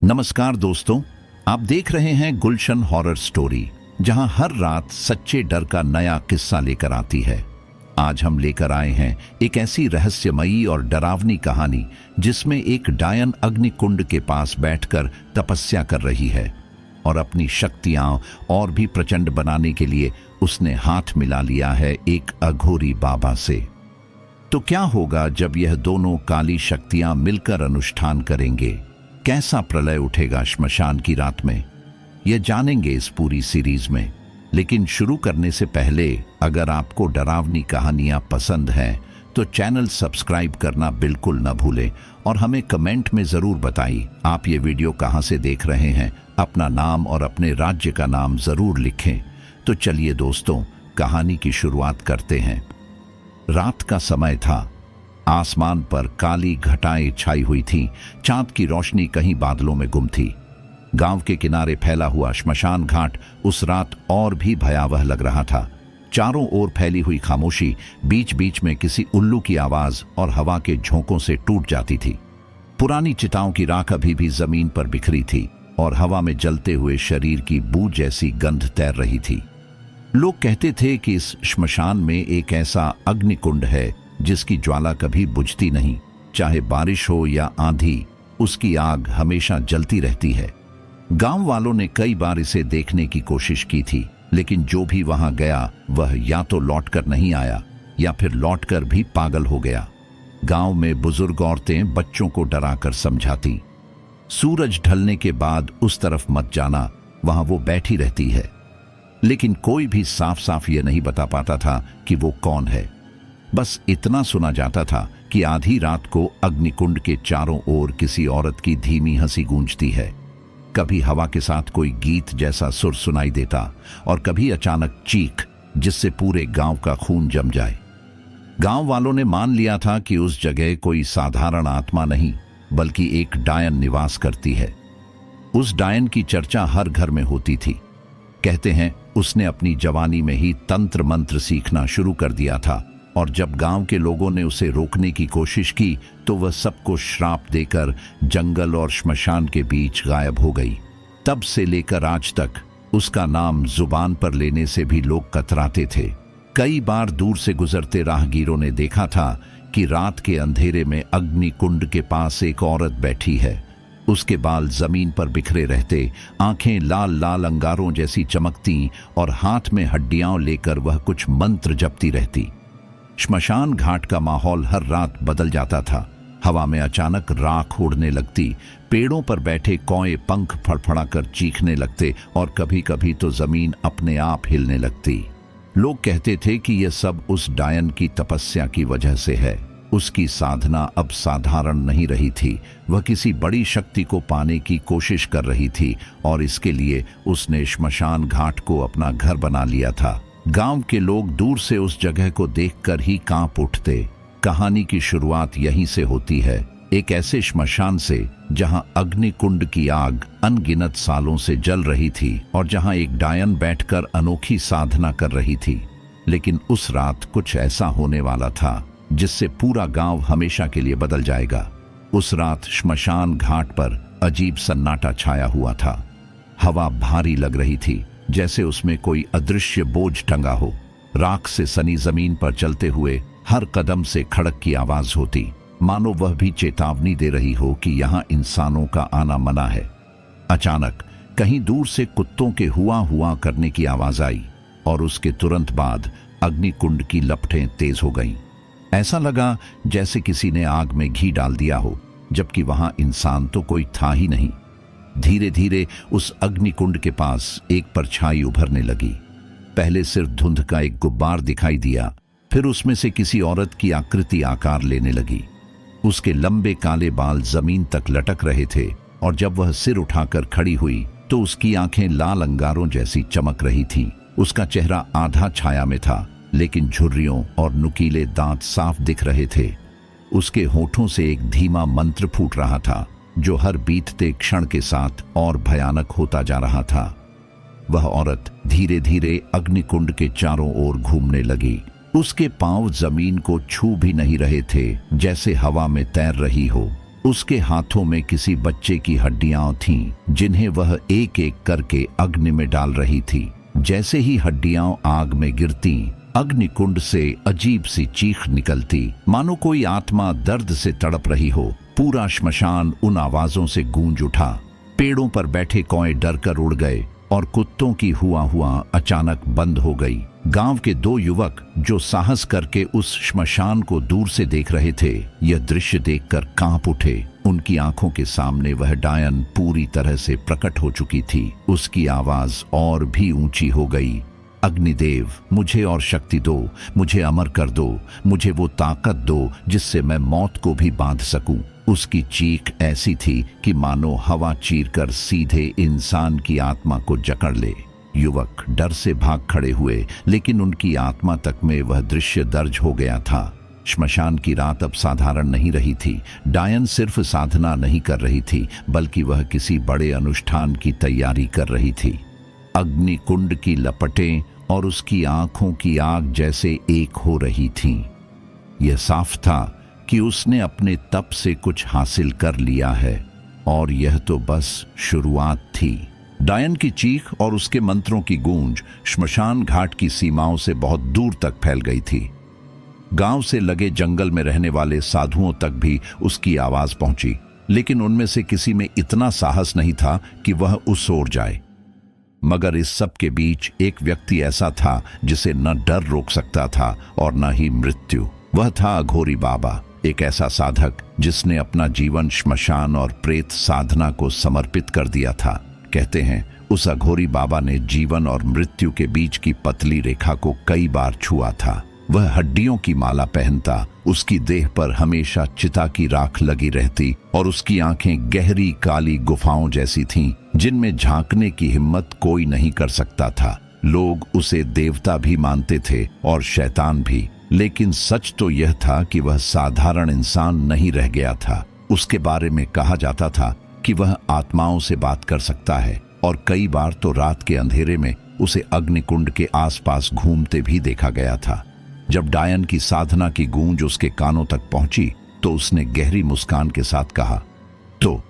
नमस्कार दोस्तों, आप देख रहे हैं गुलशन हॉरर स्टोरी, जहां हर रात सच्चे डर का नया किस्सा लेकर आती है। आज हम लेकर आए हैं एक ऐसी रहस्यमयी और डरावनी कहानी जिसमें एक डायन अग्निकुंड के पास बैठकर तपस्या कर रही है और अपनी शक्तियां और भी प्रचंड बनाने के लिए उसने हाथ मिला लिया है एक अघोरी बाबा से। तो क्या होगा जब यह दोनों काली शक्तियां मिलकर अनुष्ठान करेंगे? कैसा प्रलय उठेगा श्मशान की रात में? यह जानेंगे इस पूरी सीरीज में। लेकिन शुरू करने से पहले अगर आपको डरावनी कहानियां पसंद हैं तो चैनल सब्सक्राइब करना बिल्कुल न भूलें और हमें कमेंट में ज़रूर बताइए आप ये वीडियो कहां से देख रहे हैं। अपना नाम और अपने राज्य का नाम ज़रूर लिखें। तो चलिए दोस्तों, कहानी की शुरुआत करते हैं। रात का समय था। आसमान पर काली घटाएं छाई हुई थीं। चांद की रोशनी कहीं बादलों में गुम थी। गांव के किनारे फैला हुआ श्मशान घाट उस रात और भी भयावह लग रहा था। चारों ओर फैली हुई खामोशी बीच बीच में किसी उल्लू की आवाज और हवा के झोंकों से टूट जाती थी। पुरानी चिताओं की राख अभी भी जमीन पर बिखरी थी और हवा में जलते हुए शरीर की बू जैसी गंध तैर रही थी। लोग कहते थे कि इस श्मशान में एक ऐसा अग्निकुंड है जिसकी ज्वाला कभी बुझती नहीं। चाहे बारिश हो या आंधी, उसकी आग हमेशा जलती रहती है। गांव वालों ने कई बार इसे देखने की कोशिश की थी, लेकिन जो भी वहां गया वह या तो लौटकर नहीं आया या फिर लौटकर भी पागल हो गया। गांव में बुजुर्ग औरतें बच्चों को डराकर समझाती, सूरज ढलने के बाद उस तरफ मत जाना, वहां वो बैठी रहती है। लेकिन कोई भी साफ साफ ये नहीं बता पाता था कि वो कौन है। बस इतना सुना जाता था कि आधी रात को अग्निकुंड के चारों ओर किसी औरत की धीमी हंसी गूंजती है। कभी हवा के साथ कोई गीत जैसा सुर सुनाई देता और कभी अचानक चीख जिससे पूरे गांव का खून जम जाए। गांव वालों ने मान लिया था कि उस जगह कोई साधारण आत्मा नहीं बल्कि एक डायन निवास करती है। उस डायन की चर्चा हर घर में होती थी। कहते हैं उसने अपनी जवानी में ही तंत्र मंत्र सीखना शुरू कर दिया था और जब गांव के लोगों ने उसे रोकने की कोशिश की तो वह सबको श्राप देकर जंगल और श्मशान के बीच गायब हो गई। तब से लेकर आज तक उसका नाम जुबान पर लेने से भी लोग कतराते थे। कई बार दूर से गुजरते राहगीरों ने देखा था कि रात के अंधेरे में अग्निकुंड के पास एक औरत बैठी है। उसके बाल जमीन पर बिखरे रहते, आंखें लाल लाल अंगारों जैसी चमकती और हाथ में हड्डियां लेकर वह कुछ मंत्र जपती रहती। श्मशान घाट का माहौल हर रात बदल जाता था। हवा में अचानक राख उड़ने लगती, पेड़ों पर बैठे कौए पंख फड़फड़ाकर चीखने लगते और कभी कभी तो जमीन अपने आप हिलने लगती। लोग कहते थे कि यह सब उस डायन की तपस्या की वजह से है। उसकी साधना अब साधारण नहीं रही थी। वह किसी बड़ी शक्ति को पाने की कोशिश कर रही थी और इसके लिए उसने श्मशान घाट को अपना घर बना लिया था। गांव के लोग दूर से उस जगह को देखकर ही कांप उठते। कहानी की शुरुआत यहीं से होती है, एक ऐसे श्मशान से जहां अग्निकुंड की आग अनगिनत सालों से जल रही थी और जहां एक डायन बैठकर अनोखी साधना कर रही थी। लेकिन उस रात कुछ ऐसा होने वाला था जिससे पूरा गांव हमेशा के लिए बदल जाएगा। उस रात श्मशान घाट पर अजीब सन्नाटा छाया हुआ था। हवा भारी लग रही थी, जैसे उसमें कोई अदृश्य बोझ टंगा हो। राख से सनी जमीन पर चलते हुए हर कदम से खड़क की आवाज होती, मानो वह भी चेतावनी दे रही हो कि यहाँ इंसानों का आना मना है। अचानक कहीं दूर से कुत्तों के हुआ हुआ करने की आवाज आई और उसके तुरंत बाद अग्निकुंड की लपटें तेज हो गईं। ऐसा लगा जैसे किसी ने आग में घी डाल दिया हो, जबकि वहां इंसान तो कोई था ही नहीं। धीरे धीरे उस अग्निकुंड के पास एक परछाई उभरने लगी। पहले सिर्फ धुंध का एक गुब्बार दिखाई दिया, फिर उसमें से किसी औरत की आकृति आकार लेने लगी। उसके लंबे काले बाल जमीन तक लटक रहे थे और जब वह सिर उठाकर खड़ी हुई तो उसकी आंखें लाल अंगारों जैसी चमक रही थीं। उसका चेहरा आधा छाया में था, लेकिन झुर्रियों और नुकीले दांत साफ दिख रहे थे। उसके होठों से एक धीमा मंत्र फूट रहा था जो हर बीतते क्षण के साथ और भयानक होता जा रहा था। वह औरत धीरे धीरे अग्निकुंड के चारों ओर घूमने लगी। उसके पांव जमीन को छू भी नहीं रहे थे, जैसे हवा में तैर रही हो। उसके हाथों में किसी बच्चे की हड्डियां थीं, जिन्हें वह एक एक करके अग्नि में डाल रही थी। जैसे ही हड्डियां आग में गिरती, अग्निकुंड से अजीब सी चीख निकलती, मानो कोई आत्मा दर्द से तड़प रही हो। पूरा श्मशान उन आवाजों से गूंज उठा। पेड़ों पर बैठे कौए डर कर उड़ गए और कुत्तों की हुआ अचानक बंद हो गई। गांव के दो युवक जो साहस करके उस श्मशान को दूर से देख रहे थे, यह दृश्य देखकर कांप उठे। उनकी आंखों के सामने वह डायन पूरी तरह से प्रकट हो चुकी थी। उसकी आवाज और भी ऊंची हो गई। अग्निदेव, मुझे और शक्ति दो, मुझे अमर कर दो, मुझे वो ताकत दो जिससे मैं मौत को भी बांध सकूं। उसकी चीख ऐसी थी कि मानो हवा चीरकर सीधे इंसान की आत्मा को जकड़ ले। युवक डर से भाग खड़े हुए, लेकिन उनकी आत्मा तक में वह दृश्य दर्ज हो गया था। श्मशान की रात अब साधारण नहीं रही थी। डायन सिर्फ साधना नहीं कर रही थी, बल्कि वह किसी बड़े अनुष्ठान की तैयारी कर रही थी। अग्निकुंड की लपटें और उसकी आंखों की आग जैसे एक हो रही थीं। यह साफ था कि उसने अपने तप से कुछ हासिल कर लिया है, और यह तो बस शुरुआत थी। डायन की चीख और उसके मंत्रों की गूंज श्मशान घाट की सीमाओं से बहुत दूर तक फैल गई थी। गांव से लगे जंगल में रहने वाले साधुओं तक भी उसकी आवाज पहुंची, लेकिन उनमें से किसी में इतना साहस नहीं था कि वह उस ओर जाए। मगर इस सब के बीच एक व्यक्ति ऐसा था जिसे न डर रोक सकता था और न ही मृत्यु। वह था अघोरी बाबा, एक ऐसा साधक जिसने अपना जीवन श्मशान और प्रेत साधना को समर्पित कर दिया था। कहते हैं उस अघोरी बाबा ने जीवन और मृत्यु के बीच की पतली रेखा को कई बार छुआ था। वह हड्डियों की माला पहनता, उसकी देह पर हमेशा चिता की राख लगी रहती और उसकी आंखें गहरी काली गुफाओं जैसी थीं, जिनमें झांकने की हिम्मत कोई नहीं कर सकता था। लोग उसे देवता भी मानते थे और शैतान भी, लेकिन सच तो यह था कि वह साधारण इंसान नहीं रह गया था। उसके बारे में कहा जाता था कि वह आत्माओं से बात कर सकता है, और कई बार तो रात के अंधेरे में उसे अग्निकुंड के आसपास घूमते भी देखा गया था। जब डायन की साधना की गूंज उसके कानों तक पहुंची तो उसने गहरी मुस्कान के साथ कहा, तो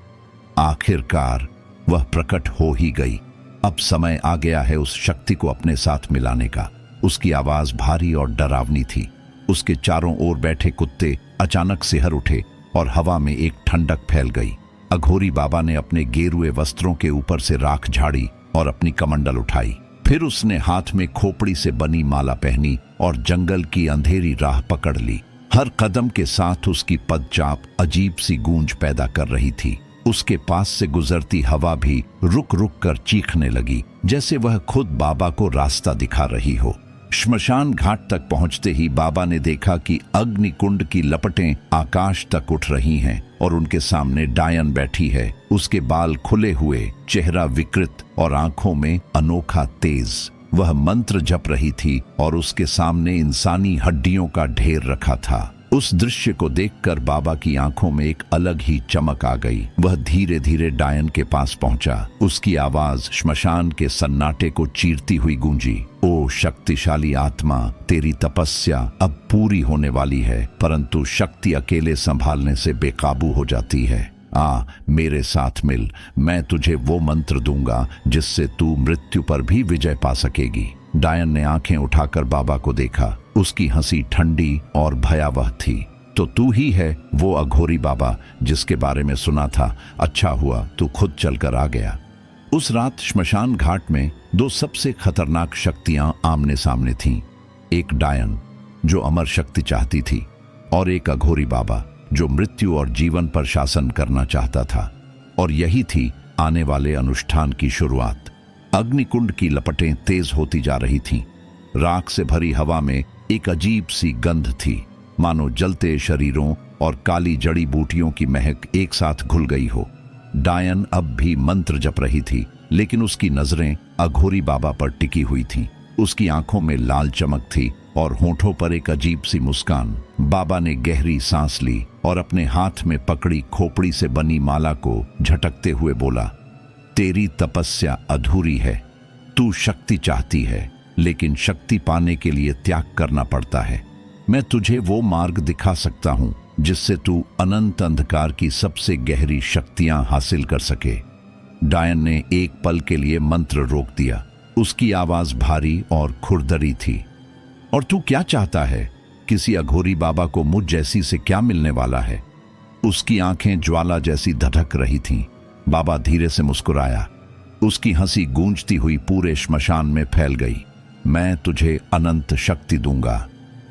आखिरकार वह प्रकट हो ही गई। अब समय आ गया है उस शक्ति को अपने साथ मिलाने का। उसकी आवाज भारी और डरावनी थी। उसके चारों ओर बैठे कुत्ते अचानक सिहर उठे और हवा में एक ठंडक फैल गई। अघोरी बाबा ने अपने गेरुए वस्त्रों के ऊपर से राख झाड़ी और अपनी कमंडल उठाई। फिर उसने हाथ में खोपड़ी से बनी माला पहनी और जंगल की अंधेरी राह पकड़ ली। हर कदम के साथ उसकी पदचाप अजीब सी गूंज पैदा कर रही थी। उसके पास से गुजरती हवा भी रुक रुक कर चीखने लगी, जैसे वह खुद बाबा को रास्ता दिखा रही हो। श्मशान घाट तक पहुंचते ही बाबा ने देखा कि अग्निकुंड की लपटें आकाश तक उठ रही हैं और उनके सामने डायन बैठी है। उसके बाल खुले हुए, चेहरा विकृत और आंखों में अनोखा तेज। वह मंत्र जप रही थी और उसके सामने इंसानी हड्डियों का ढेर रखा था। उस दृश्य को देखकर बाबा की आंखों में एक अलग ही चमक आ गई। वह धीरे धीरे डायन के पास पहुंचा। उसकी आवाज श्मशान के सन्नाटे को चीरती हुई गूंजी, ओ शक्तिशाली आत्मा, तेरी तपस्या अब पूरी होने वाली है, परंतु शक्ति अकेले संभालने से बेकाबू हो जाती है। आ मेरे साथ मिल, मैं तुझे वो मंत्र दूंगा जिससे तू मृत्यु पर भी विजय पा सकेगी। डायन ने आंखें उठाकर बाबा को देखा। उसकी हंसी ठंडी और भयावह थी। तो तू ही है वो अघोरी बाबा जिसके बारे में सुना था। अच्छा हुआ तू खुद चलकर आ गया। उस रात श्मशान घाट में दो सबसे खतरनाक शक्तियां आमने सामने थीं। एक डायन जो अमर शक्ति चाहती थी, और एक अघोरी बाबा जो मृत्यु और जीवन पर शासन करना चाहता था। और यही थी आने वाले अनुष्ठान की शुरुआत। अग्निकुंड की लपटें तेज होती जा रही थीं। राख से भरी हवा में एक अजीब सी गंध थी, मानो जलते शरीरों और काली जड़ी बूटियों की महक एक साथ घुल गई हो। डायन अब भी मंत्र जप रही थी, लेकिन उसकी नजरें अघोरी बाबा पर टिकी हुई थीं। उसकी आंखों में लाल चमक थी और होठों पर एक अजीब सी मुस्कान। बाबा ने गहरी सांस ली और अपने हाथ में पकड़ी खोपड़ी से बनी माला को झटकते हुए बोला, तेरी तपस्या अधूरी है। तू शक्ति चाहती है, लेकिन शक्ति पाने के लिए त्याग करना पड़ता है। मैं तुझे वो मार्ग दिखा सकता हूँ जिससे तू अनंत अंधकार की सबसे गहरी शक्तियां हासिल कर सके। डायन ने एक पल के लिए मंत्र रोक दिया। उसकी आवाज भारी और खुरदरी थी। और तू क्या चाहता है? किसी अघोरी बाबा को मुझ जैसी से क्या मिलने वाला है? उसकी आंखें ज्वाला जैसी धधक रही थीं। बाबा धीरे से मुस्कुराया। उसकी हंसी गूंजती हुई पूरे श्मशान में फैल गई। मैं तुझे अनंत शक्ति दूंगा,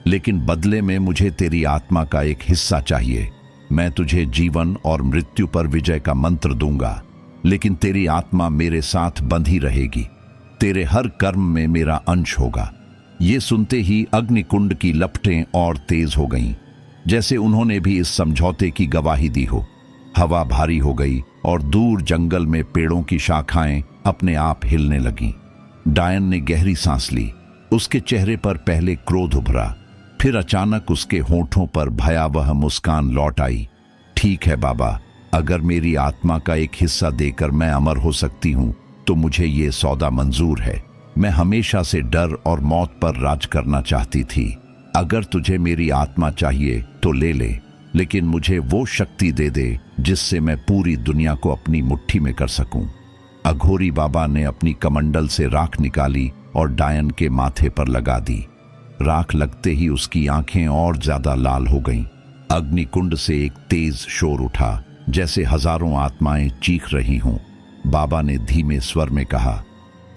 लेकिन बदले में मुझे तेरी आत्मा का एक हिस्सा चाहिए। मैं तुझे जीवन और मृत्यु पर विजय का मंत्र दूंगा, लेकिन तेरी आत्मा मेरे साथ बंधी रहेगी। तेरे हर कर्म में मेरा अंश होगा। ये सुनते ही अग्निकुंड की लपटें और तेज हो गईं, जैसे उन्होंने भी इस समझौते की गवाही दी हो। हवा भारी हो गई और दूर जंगल में पेड़ों की शाखाएं अपने आप हिलने लगीं। डायन ने गहरी सांस ली। उसके चेहरे पर पहले क्रोध उभरा, फिर अचानक उसके होठों पर भयावह मुस्कान लौट आई। ठीक है बाबा, अगर मेरी आत्मा का एक हिस्सा देकर मैं अमर हो सकती हूं तो मुझे ये सौदा मंजूर है। मैं हमेशा से डर और मौत पर राज करना चाहती थी। अगर तुझे मेरी आत्मा चाहिए तो ले ले, लेकिन मुझे वो शक्ति दे दे जिससे मैं पूरी दुनिया को अपनी मुट्ठी में कर सकूं। अघोरी बाबा ने अपनी कमंडल से राख निकाली और डायन के माथे पर लगा दी। राख लगते ही उसकी आंखें और ज्यादा लाल हो गईं। अग्निकुंड से एक तेज शोर उठा, जैसे हजारों आत्माएं चीख रही हों। बाबा ने धीमे स्वर में कहा,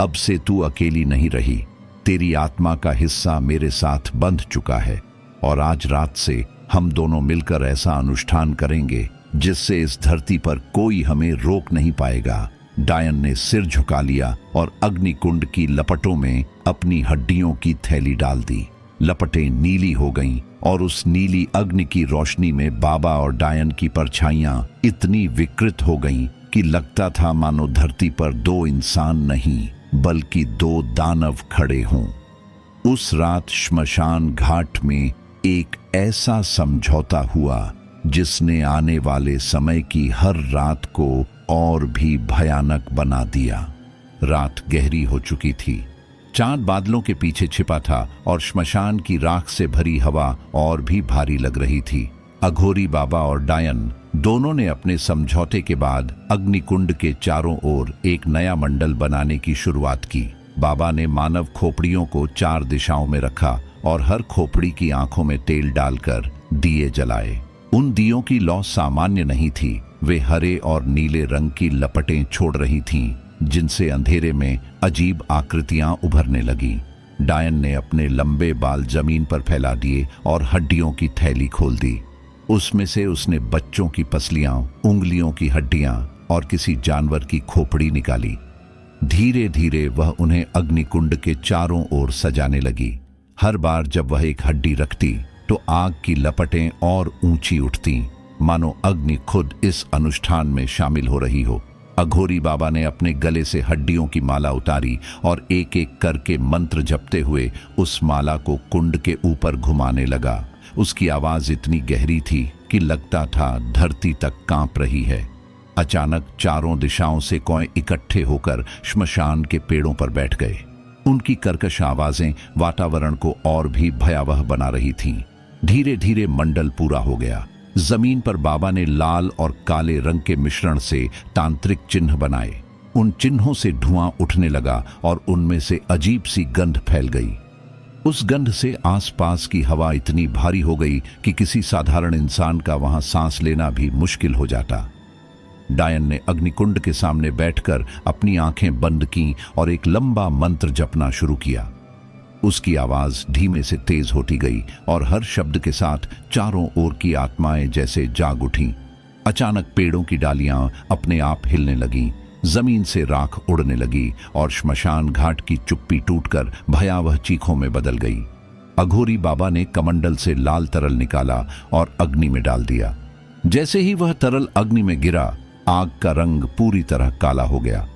अब से तू अकेली नहीं रही। तेरी आत्मा का हिस्सा मेरे साथ बंध चुका है, और आज रात से हम दोनों मिलकर ऐसा अनुष्ठान करेंगे जिससे इस धरती पर कोई हमें रोक नहीं पाएगा। डायन ने सिर झुका लिया और अग्निकुंड की लपटों में अपनी हड्डियों की थैली डाल दी। लपटें नीली हो गईं और उस नीली अग्नि की रोशनी में बाबा और डायन की परछाइयां इतनी विकृत हो गईं कि लगता था मानो धरती पर दो इंसान नहीं बल्कि दो दानव खड़े हों। उस रात श्मशान घाट में एक ऐसा समझौता हुआ जिसने आने वाले समय की हर रात को और भी भयानक बना दिया। रात गहरी हो चुकी थी। चांद बादलों के पीछे छिपा था और श्मशान की राख से भरी हवा और भी भारी लग रही थी। अघोरी बाबा और डायन दोनों ने अपने समझौते के बाद अग्निकुंड के चारों ओर एक नया मंडल बनाने की शुरुआत की। बाबा ने मानव खोपड़ियों को 4 दिशाओं में रखा और हर खोपड़ी की आंखों में तेल डालकर दिए जलाए। उन दियों की लौ सामान्य नहीं थी। वे हरे और नीले रंग की लपटें छोड़ रही थीं, जिनसे अंधेरे में अजीब आकृतियां उभरने लगीं। डायन ने अपने लंबे बाल जमीन पर फैला दिए और हड्डियों की थैली खोल दी। उसमें से उसने बच्चों की पसलियां, उंगलियों की हड्डियां और किसी जानवर की खोपड़ी निकाली। धीरे धीरे वह उन्हें अग्निकुंड के चारों ओर सजाने लगी। हर बार जब वह एक हड्डी रखती तो आग की लपटें और ऊंची उठती, मानो अग्नि खुद इस अनुष्ठान में शामिल हो रही हो। अघोरी बाबा ने अपने गले से हड्डियों की माला उतारी और एक एक करके मंत्र जपते हुए उस माला को कुंड के ऊपर घुमाने लगा। उसकी आवाज इतनी गहरी थी कि लगता था धरती तक कांप रही है। अचानक चारों दिशाओं से कौए इकट्ठे होकर श्मशान के पेड़ों पर बैठ गए। उनकी कर्कश आवाजें वातावरण को और भी भयावह बना रही थीं। धीरे धीरे मंडल पूरा हो गया। जमीन पर बाबा ने लाल और काले रंग के मिश्रण से तांत्रिक चिन्ह बनाए। उन चिन्हों से धुआं उठने लगा और उनमें से अजीब सी गंध फैल गई। उस गंध से आसपास की हवा इतनी भारी हो गई कि किसी साधारण इंसान का वहां सांस लेना भी मुश्किल हो जाता। डायन ने अग्निकुंड के सामने बैठकर अपनी आंखें बंद कीं और एक लंबा मंत्र जपना शुरू किया। उसकी आवाज धीमे से तेज होती गई और हर शब्द के साथ चारों ओर की आत्माएं जैसे जाग उठीं। अचानक पेड़ों की डालियां अपने आप हिलने लगीं, जमीन से राख उड़ने लगी और श्मशान घाट की चुप्पी टूटकर भयावह चीखों में बदल गई। अघोरी बाबा ने कमंडल से लाल तरल निकाला और अग्नि में डाल दिया। जैसे ही वह तरल अग्नि में गिरा, आग का रंग पूरी तरह काला हो गया।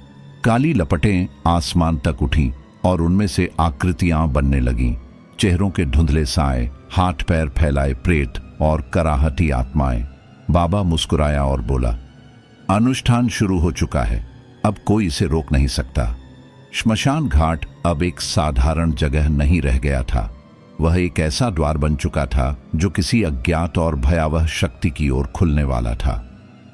काली लपटें आसमान तक उठीं और उनमें से आकृतियां बनने लगीं। चेहरों के धुंधले साए, हाथ पैर फैलाए प्रेत और कराहती आत्माएं। बाबा मुस्कुराया और बोला, अनुष्ठान शुरू हो चुका है, अब कोई इसे रोक नहीं सकता। श्मशान घाट अब एक साधारण जगह नहीं रह गया था। वह एक ऐसा द्वार बन चुका था जो किसी अज्ञात और भयावह शक्ति की ओर खुलने वाला था।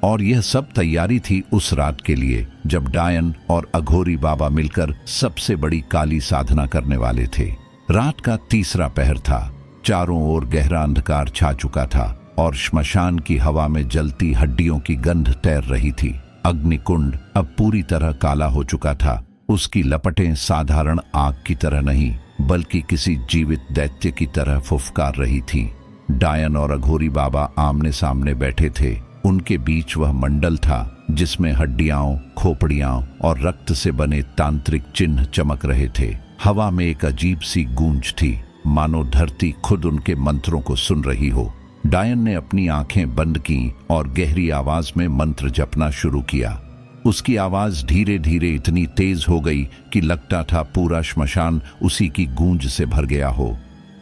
और यह सब तैयारी थी उस रात के लिए जब डायन और अघोरी बाबा मिलकर सबसे बड़ी काली साधना करने वाले थे। रात का तीसरा पहर था। चारों ओर गहरा अंधकार छा चुका था और श्मशान की हवा में जलती हड्डियों की गंध तैर रही थी। अग्निकुंड अब पूरी तरह काला हो चुका था। उसकी लपटें साधारण आग की तरह नहीं बल्कि किसी जीवित दैत्य की तरह फुफकार रही थी। डायन और अघोरी बाबा आमने सामने बैठे थे। उनके बीच वह मंडल था जिसमें हड्डियां, खोपड़ियां और रक्त से बने तांत्रिक चिन्ह चमक रहे थे। हवा में एक अजीब सी गूंज थी, मानो धरती खुद उनके मंत्रों को सुन रही हो। डायन ने अपनी आंखें बंद की और गहरी आवाज में मंत्र जपना शुरू किया। उसकी आवाज धीरे धीरे इतनी तेज हो गई कि लगता था पूरा श्मशान उसी की गूंज से भर गया हो।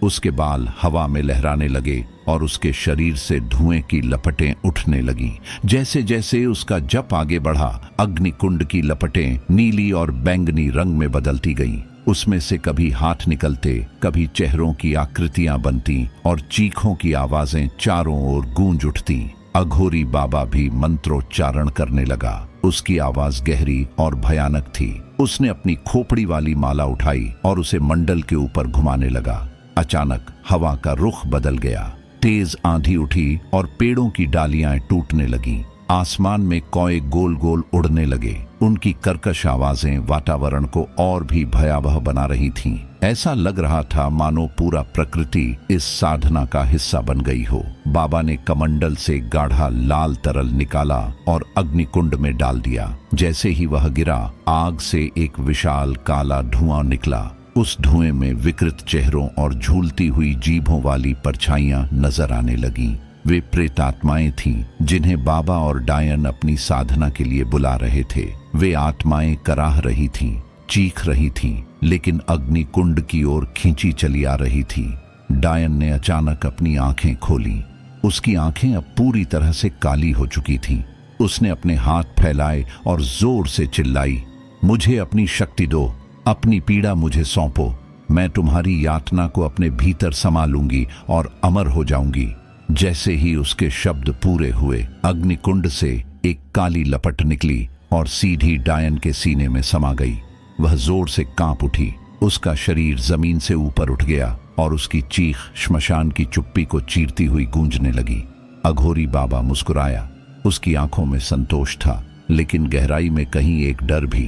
उसके बाल हवा में लहराने लगे और उसके शरीर से धुएं की लपटें उठने लगीं। जैसे जैसे उसका जप आगे बढ़ा, अग्निकुंड की लपटें नीली और बैंगनी रंग में बदलती गईं। उसमें से कभी हाथ निकलते, कभी चेहरों की आकृतियां बनती और चीखों की आवाजें चारों ओर गूंज उठती। अघोरी बाबा भी मंत्रोच्चारण करने लगा। उसकी आवाज गहरी और भयानक थी। उसने अपनी खोपड़ी वाली माला उठाई और उसे मंडल के ऊपर घुमाने लगा। अचानक हवा का रुख बदल गया। तेज आंधी उठी और पेड़ों की डालियां टूटने लगीं। आसमान में कौए गोल गोल उड़ने लगे। उनकी कर्कश आवाजें वातावरण को और भी भयावह बना रही थीं। ऐसा लग रहा था मानो पूरा प्रकृति इस साधना का हिस्सा बन गई हो। बाबा ने कमंडल से गाढ़ा लाल तरल निकाला और अग्निकुंड में डाल दिया। जैसे ही वह गिरा, आग से एक विशाल काला धुआं निकला। उस धुएं में विकृत चेहरों और झूलती हुई जीभों वाली परछाइयां नजर आने लगीं। वे प्रेतात्माएं थीं जिन्हें बाबा और डायन अपनी साधना के लिए बुला रहे थे। वे आत्माएं कराह रही थीं, चीख रही थीं, लेकिन अग्निकुंड की ओर खींची चली आ रही थी। डायन ने अचानक अपनी आंखें खोली। उसकी आंखें अब पूरी तरह से काली हो चुकी थीं। उसने अपने हाथ फैलाए और जोर से चिल्लाई, मुझे अपनी शक्ति दो, अपनी पीड़ा मुझे सौंपो। मैं तुम्हारी यातना को अपने भीतर समा लूंगी और अमर हो जाऊंगी। जैसे ही उसके शब्द पूरे हुए, अग्निकुंड से एक काली लपट निकली और सीधी डायन के सीने में समा गई। वह जोर से कांप उठी। उसका शरीर जमीन से ऊपर उठ गया और उसकी चीख श्मशान की चुप्पी को चीरती हुई गूंजने लगी। अघोरी बाबा मुस्कुराया। उसकी आंखों में संतोष था, लेकिन गहराई में कहीं एक डर भी,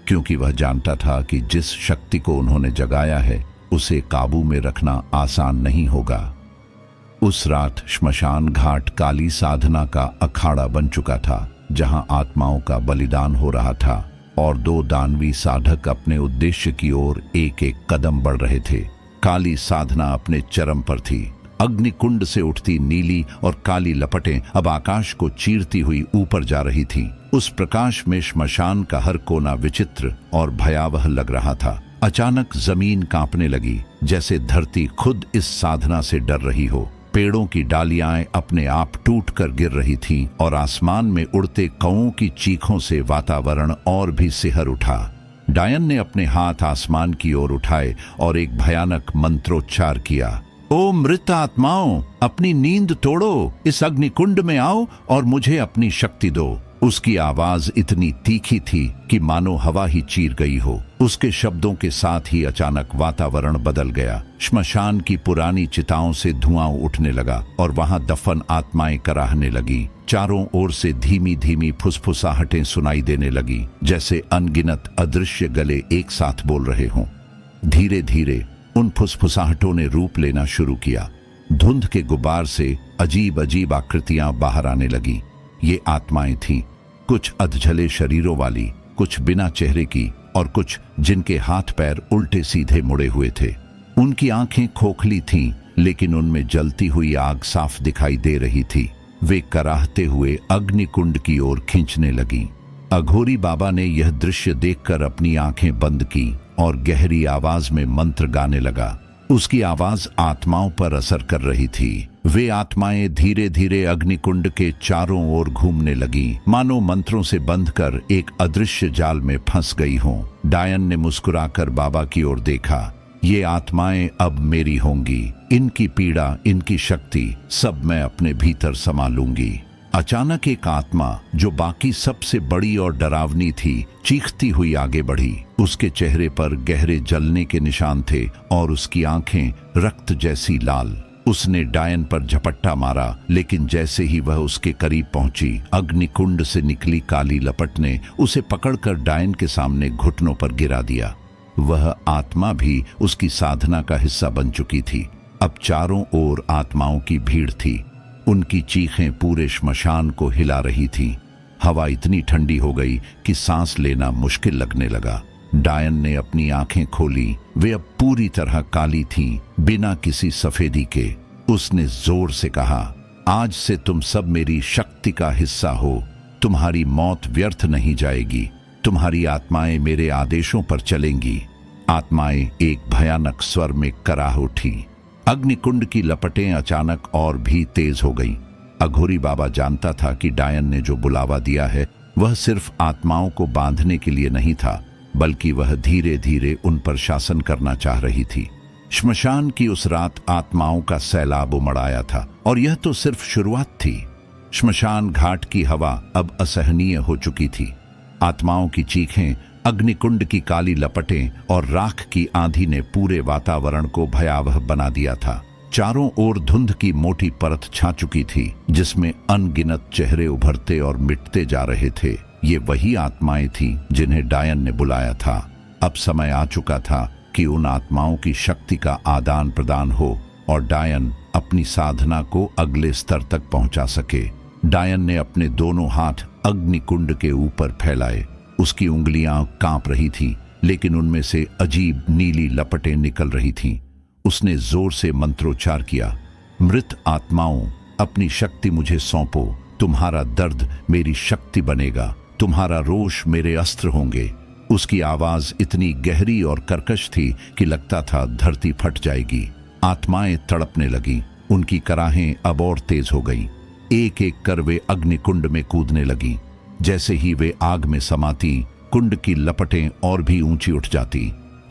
क्योंकि वह जानता था कि जिस शक्ति को उन्होंने जगाया है उसे काबू में रखना आसान नहीं होगा। उस रात श्मशान घाट काली साधना का अखाड़ा बन चुका था, जहां आत्माओं का बलिदान हो रहा था और दो दानवी साधक अपने उद्देश्य की ओर एक एक कदम बढ़ रहे थे। काली साधना अपने चरम पर थी। अग्निकुंड से उठती नीली और काली लपटें अब आकाश को चीरती हुई ऊपर जा रही थीं। उस प्रकाश में श्मशान का हर कोना विचित्र और भयावह लग रहा था। अचानक जमीन कांपने लगी, जैसे धरती खुद इस साधना से डर रही हो। पेड़ों की डालियां अपने आप टूटकर गिर रही थीं और आसमान में उड़ते कौओं की चीखों से वातावरण और भी सिहर उठा। डायन ने अपने हाथ आसमान की ओर उठाए और एक भयानक मंत्रोच्चार किया, ओ मृत आत्माओं, अपनी नींद तोड़ो, इस अग्निकुंड में आओ और मुझे अपनी शक्ति दो। उसकी आवाज इतनी तीखी थी कि मानो हवा ही चीर गई हो। उसके शब्दों के साथ ही अचानक वातावरण बदल गया। श्मशान की पुरानी चिताओं से धुआं उठने लगा और वहां दफन आत्माएं कराहने लगी। चारों ओर से धीमी धीमी फुसफुसाहटें सुनाई देने लगी, जैसे अनगिनत अदृश्य गले एक साथ बोल रहे हों। धीरे धीरे उन फुसफुसाहटों ने रूप लेना शुरू किया। धुंध के गुब्बार से अजीब अजीब आकृतियां बाहर आने लगी। ये आत्माएं थीं, कुछ अधजले शरीरों वाली, कुछ बिना चेहरे की और कुछ जिनके हाथ पैर उल्टे सीधे मुड़े हुए थे। उनकी आंखें खोखली थीं, लेकिन उनमें जलती हुई आग साफ दिखाई दे रही थी। वे कराहते हुए अग्निकुंड की ओर खींचने लगीं। अघोरी बाबा ने यह दृश्य देखकर अपनी आंखें बंद की और गहरी आवाज में मंत्र गाने लगा। उसकी आवाज आत्माओं पर असर कर रही थी। वे आत्माएं धीरे धीरे अग्निकुंड के चारों ओर घूमने लगीं, मानो मंत्रों से बंधकर एक अदृश्य जाल में फंस गई हों। डायन ने मुस्कुराकर बाबा की ओर देखा। ये आत्माएं अब मेरी होंगी, इनकी पीड़ा, इनकी शक्ति सब मैं अपने भीतर समा लूंगी। अचानक एक आत्मा जो बाकी सबसे बड़ी और डरावनी थी, चीखती हुई आगे बढ़ी। उसके चेहरे पर गहरे जलने के निशान थे और उसकी आंखें रक्त जैसी लाल। उसने डायन पर झपट्टा मारा, लेकिन जैसे ही वह उसके करीब पहुंची, अग्निकुंड से निकली काली लपट ने उसे पकड़कर डायन के सामने घुटनों पर गिरा दिया। वह आत्मा भी उसकी साधना का हिस्सा बन चुकी थी। अब चारों ओर आत्माओं की भीड़ थी। उनकी चीखें पूरे श्मशान को हिला रही थीं। हवा इतनी ठंडी हो गई कि सांस लेना मुश्किल लगने लगा। डायन ने अपनी आंखें खोली। वे अब पूरी तरह काली थीं, बिना किसी सफेदी के। उसने जोर से कहा, आज से तुम सब मेरी शक्ति का हिस्सा हो। तुम्हारी मौत व्यर्थ नहीं जाएगी। तुम्हारी आत्माएं मेरे आदेशों पर चलेंगी। आत्माएं एक भयानक स्वर में कराह उठी। अग्निकुंड की लपटें अचानक और भी तेज हो गईं। अघोरी बाबा जानता था कि डायन ने जो बुलावा दिया है वह सिर्फ आत्माओं को बांधने के लिए नहीं था, बल्कि वह धीरे धीरे उन पर शासन करना चाह रही थी। श्मशान की उस रात आत्माओं का सैलाब उमड़ आया था, और यह तो सिर्फ शुरुआत थी। श्मशान घाट की हवा अब असहनीय हो चुकी थी। आत्माओं की चीखें, अग्निकुंड की काली लपटें और राख की आंधी ने पूरे वातावरण को भयावह बना दिया था। चारों ओर धुंध की मोटी परत छा चुकी थी, जिसमें अनगिनत चेहरे उभरते और मिटते जा रहे थे। ये वही आत्माएं थीं जिन्हें डायन ने बुलाया था। अब समय आ चुका था कि उन आत्माओं की शक्ति का आदान प्रदान हो और डायन अपनी साधना को अगले स्तर तक पहुंचा सके। डायन ने अपने दोनों हाथ अग्निकुंड के ऊपर फैलाए। उसकी उंगलियां कांप रही थीं, लेकिन उनमें से अजीब नीली लपटें निकल रही थीं। उसने जोर से मंत्रोच्चार किया, मृत आत्माओं, अपनी शक्ति मुझे सौंपो। तुम्हारा दर्द मेरी शक्ति बनेगा, तुम्हारा रोष मेरे अस्त्र होंगे। उसकी आवाज इतनी गहरी और कर्कश थी कि लगता था धरती फट जाएगी। आत्माएं तड़पने लगीं। उनकी कराहें अब और तेज हो गईं। एक एक कर वे अग्निकुंड में कूदने लगीं। जैसे ही वे आग में समाती, कुंड की लपटें और भी ऊंची उठ जाती।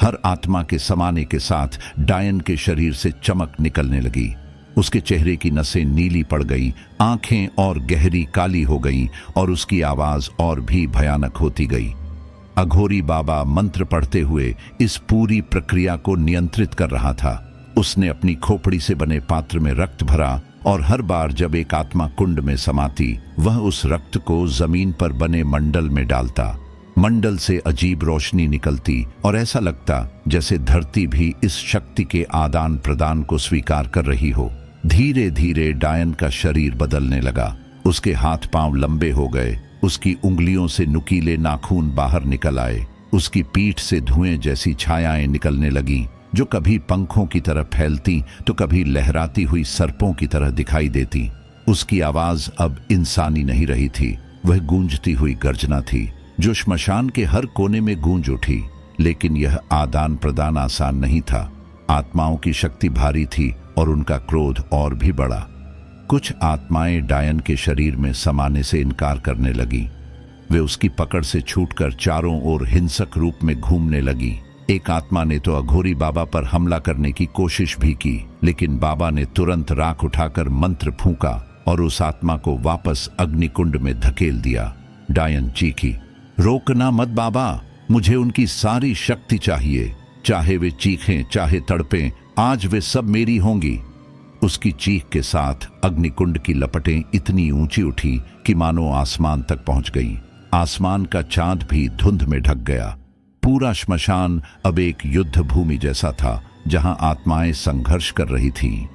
हर आत्मा के समाने के साथ डायन के शरीर से चमक निकलने लगी। उसके चेहरे की नसें नीली पड़ गईं, आंखें और गहरी काली हो गईं और उसकी आवाज और भी भयानक होती गई। अघोरी बाबा मंत्र पढ़ते हुए इस पूरी प्रक्रिया को नियंत्रित कर रहा था। उसने अपनी खोपड़ी से बने पात्र में रक्त भरा और हर बार जब एक आत्मा कुंड में समाती, वह उस रक्त को जमीन पर बने मंडल में डालता। मंडल से अजीब रोशनी निकलती और ऐसा लगता जैसे धरती भी इस शक्ति के आदान प्रदान को स्वीकार कर रही हो। धीरे धीरे डायन का शरीर बदलने लगा। उसके हाथ पांव लंबे हो गए। उसकी उंगलियों से नुकीले नाखून बाहर निकल आए। उसकी पीठ से धुएं जैसी छायाएं निकलने लगीं, जो कभी पंखों की तरह फैलती तो कभी लहराती हुई सर्पों की तरह दिखाई देती। उसकी आवाज अब इंसानी नहीं रही थी, वह गूंजती हुई गर्जना थी जो श्मशान के हर कोने में गूंज उठी। लेकिन यह आदान प्रदान आसान नहीं था। आत्माओं की शक्ति भारी थी और उनका क्रोध और भी बढ़ा। कुछ आत्माएं डायन के शरीर में समाने से इनकार करने लगी। वे उसकी पकड़ से छूटकर चारों ओर हिंसक रूप में घूमने लगी। एक आत्मा ने तो अघोरी बाबा पर हमला करने की कोशिश भी की, लेकिन बाबा ने तुरंत राख उठाकर मंत्र फूंका और उस आत्मा को वापस अग्निकुंड में धकेल दिया। डायन चीखी, रोकना मत बाबा, मुझे उनकी सारी शक्ति चाहिए। चाहे वे चीखें, चाहे तड़पें, आज वे सब मेरी होंगी। उसकी चीख के साथ अग्निकुंड की लपटें इतनी ऊंची उठी कि मानो आसमान तक पहुंच गईं। आसमान का चांद भी धुंध में ढक गया। पूरा श्मशान अब एक युद्ध भूमि जैसा था, जहां आत्माएं संघर्ष कर रही थीं।